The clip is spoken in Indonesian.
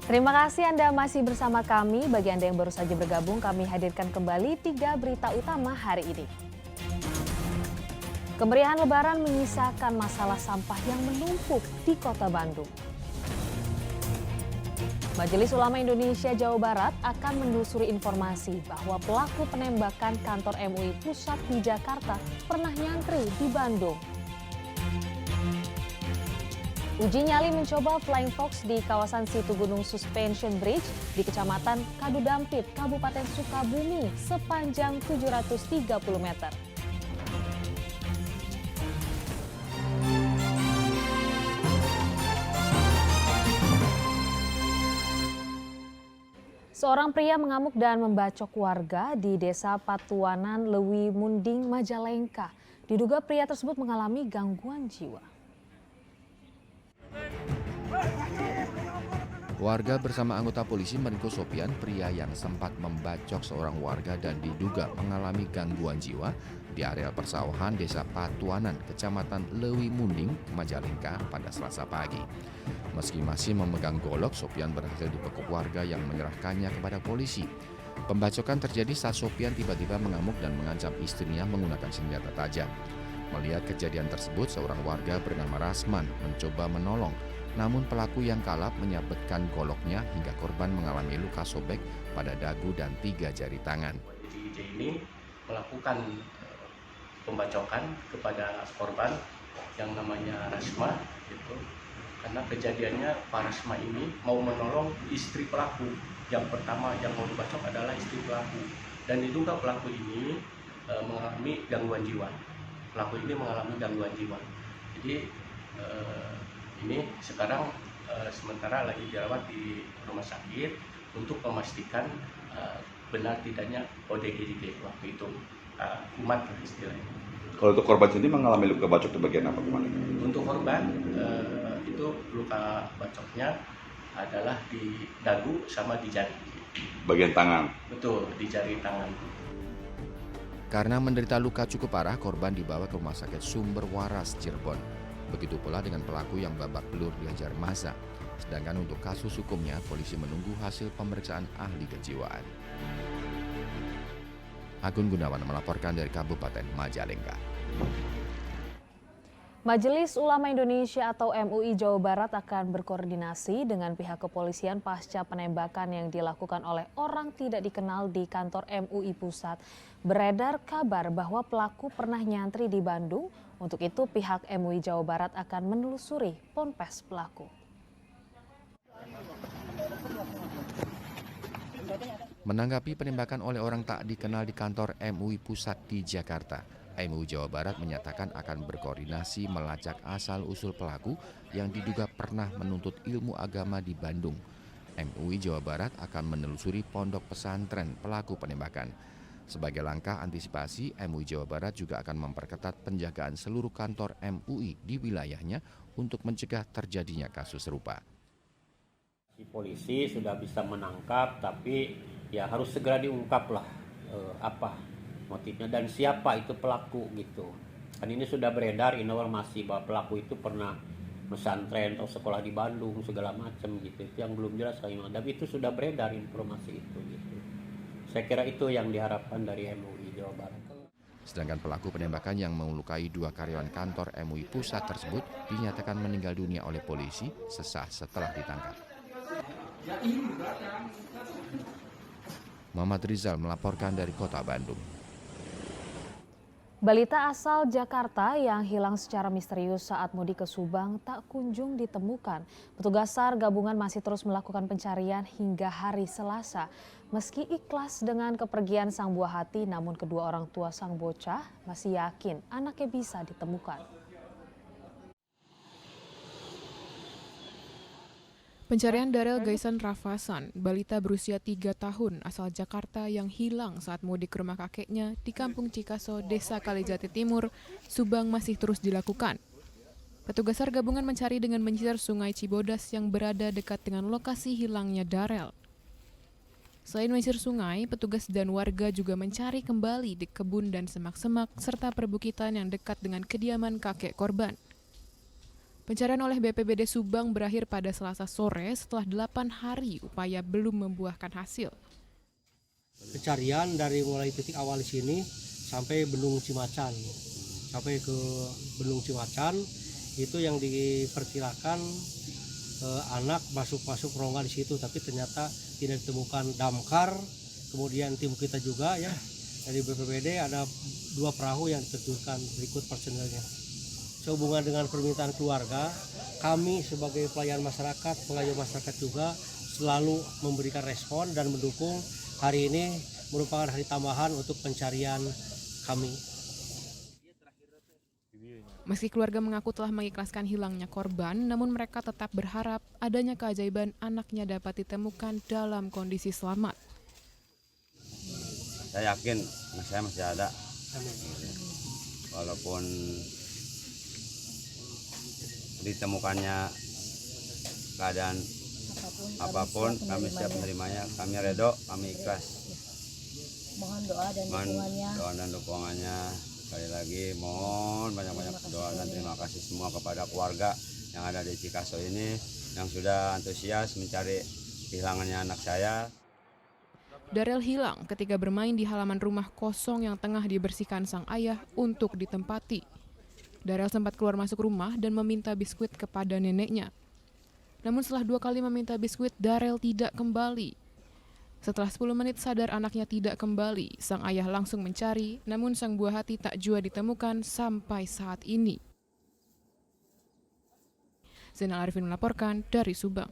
Terima kasih Anda masih bersama kami. Bagi Anda yang baru saja bergabung, kami hadirkan kembali 3 berita utama hari ini. Kemeriahan Lebaran menyisakan masalah sampah yang menumpuk di Kota Bandung. Majelis Ulama Indonesia Jawa Barat akan menelusuri informasi bahwa pelaku penembakan kantor MUI Pusat di Jakarta pernah nyantri di Bandung. Uji nyali mencoba Flying Fox di kawasan Situ Gunung Suspension Bridge di Kecamatan Kadudampit, Kabupaten Sukabumi sepanjang 730 meter. Seorang pria mengamuk dan membacok warga di Desa Patuanan, Lewi Munding, Majalengka. Diduga pria tersebut mengalami gangguan jiwa. Warga bersama anggota polisi meringkus Sopian, pria yang sempat membacok seorang warga dan diduga mengalami gangguan jiwa di area persawahan Desa Patuanan, Kecamatan Lewi Munding, Majalengka pada Selasa pagi. Meski masih memegang golok, Sopian berhasil dibekuk warga yang menyerahkannya kepada polisi. Pembacokan terjadi saat Sopian tiba-tiba mengamuk dan mengancam istrinya menggunakan senjata tajam. Melihat kejadian tersebut, seorang warga bernama Rasman mencoba menolong. Namun pelaku yang kalap menyabetkan goloknya hingga korban mengalami luka sobek pada dagu dan 3 jari tangan. DJ ini melakukan pembacokan kepada korban yang namanya Rasma, gitu. Karena kejadiannya Pak Rasma ini mau menolong istri pelaku. Yang pertama yang mau dibacok adalah istri pelaku, dan diduga pelaku ini mengalami gangguan jiwa. Jadi ini sekarang sementara lagi dirawat di rumah sakit untuk memastikan benar tidaknya ODGJ waktu itu kumat istilahnya. Kalau untuk korban sendiri mengalami luka bacok di bagian apa kemarin? Untuk korban itu luka bacoknya adalah di dagu sama di jari. Bagian tangan? Betul, di jari tangan. Karena menderita luka cukup parah, korban dibawa ke Rumah Sakit Sumber Waras, Cirebon. Begitu pula dengan pelaku yang babak belur dihajar massa. Sedangkan untuk kasus hukumnya, polisi menunggu hasil pemeriksaan ahli kejiwaan. Agun Gunawan melaporkan dari Kabupaten Majalengka. Majelis Ulama Indonesia atau MUI Jawa Barat akan berkoordinasi dengan pihak kepolisian pasca penembakan yang dilakukan oleh orang tidak dikenal di kantor MUI Pusat. Beredar kabar bahwa pelaku pernah nyantri di Bandung. Untuk itu pihak MUI Jawa Barat akan menelusuri ponpes pelaku. Menanggapi penembakan oleh orang tak dikenal di kantor MUI Pusat di Jakarta, MUI Jawa Barat menyatakan akan berkoordinasi melacak asal-usul pelaku yang diduga pernah menuntut ilmu agama di Bandung. MUI Jawa Barat akan menelusuri pondok pesantren pelaku penembakan. Sebagai langkah antisipasi, MUI Jawa Barat juga akan memperketat penjagaan seluruh kantor MUI di wilayahnya untuk mencegah terjadinya kasus serupa. Polisi sudah bisa menangkap, tapi ya harus segera diungkaplah apa motifnya dan siapa itu pelaku gitu. Kan ini sudah beredar informasi bahwa pelaku itu pernah pesantren atau sekolah di Bandung segala macam gitu. Itu yang belum jelas lagi, tapi itu sudah beredar informasi itu gitu. Saya kira itu yang diharapkan dari MUI Jawa Barat. Sedangkan pelaku penembakan yang melukai 2 karyawan kantor MUI Pusat tersebut dinyatakan meninggal dunia oleh polisi sesaat setelah ditangkap. Muhammad Rizal melaporkan dari Kota Bandung. Balita asal Jakarta yang hilang secara misterius saat mudik ke Subang tak kunjung ditemukan. Petugas SAR gabungan masih terus melakukan pencarian hingga hari Selasa. Meski ikhlas dengan kepergian sang buah hati, namun kedua orang tua sang bocah masih yakin anaknya bisa ditemukan. Pencarian Darel Gaisan Rafasan, balita berusia 3 tahun asal Jakarta yang hilang saat mudik ke rumah kakeknya di Kampung Cikaso, Desa Kalijati Timur, Subang masih terus dilakukan. Petugas SAR gabungan mencari dengan menyisir Sungai Cibodas yang berada dekat dengan lokasi hilangnya Darel. Selain menyisir sungai, petugas dan warga juga mencari kembali di kebun dan semak-semak serta perbukitan yang dekat dengan kediaman kakek korban. Pencarian oleh BPBD Subang berakhir pada Selasa sore setelah 8 hari upaya belum membuahkan hasil. Pencarian dari mulai titik awal di sini sampai Bendung Cimacan. Sampai ke Bendung Cimacan itu yang diperkirakan anak masuk rongga di situ, tapi ternyata tidak ditemukan damkar. Kemudian tim kita juga ya dari BPBD ada 2 perahu yang diterjunkan berikut personelnya. Sehubungan dengan permintaan keluarga, kami sebagai pelayan masyarakat, pengayuh masyarakat juga selalu memberikan respon dan mendukung. Hari ini merupakan hari tambahan untuk pencarian kami. Meski keluarga mengaku telah mengikhlaskan hilangnya korban, namun mereka tetap berharap adanya keajaiban anaknya dapat ditemukan dalam kondisi selamat. Saya yakin saya masih ada. Walaupun ditemukannya keadaan apapun kami siap menerimanya, kami redo, kami ikhlas. Mohon doa dan dukungannya. Sekali lagi mohon banyak-banyak doa dan terima kasih semua kepada keluarga yang ada di Cikaso ini yang sudah antusias mencari kehilangannya anak saya. Darel hilang ketika bermain di halaman rumah kosong yang tengah dibersihkan sang ayah untuk ditempati. Darel sempat keluar masuk rumah dan meminta biskuit kepada neneknya. Namun setelah 2 kali meminta biskuit, Darel tidak kembali. Setelah 10 menit sadar anaknya tidak kembali, sang ayah langsung mencari, namun sang buah hati tak jua ditemukan sampai saat ini. Zainal Arifin melaporkan dari Subang.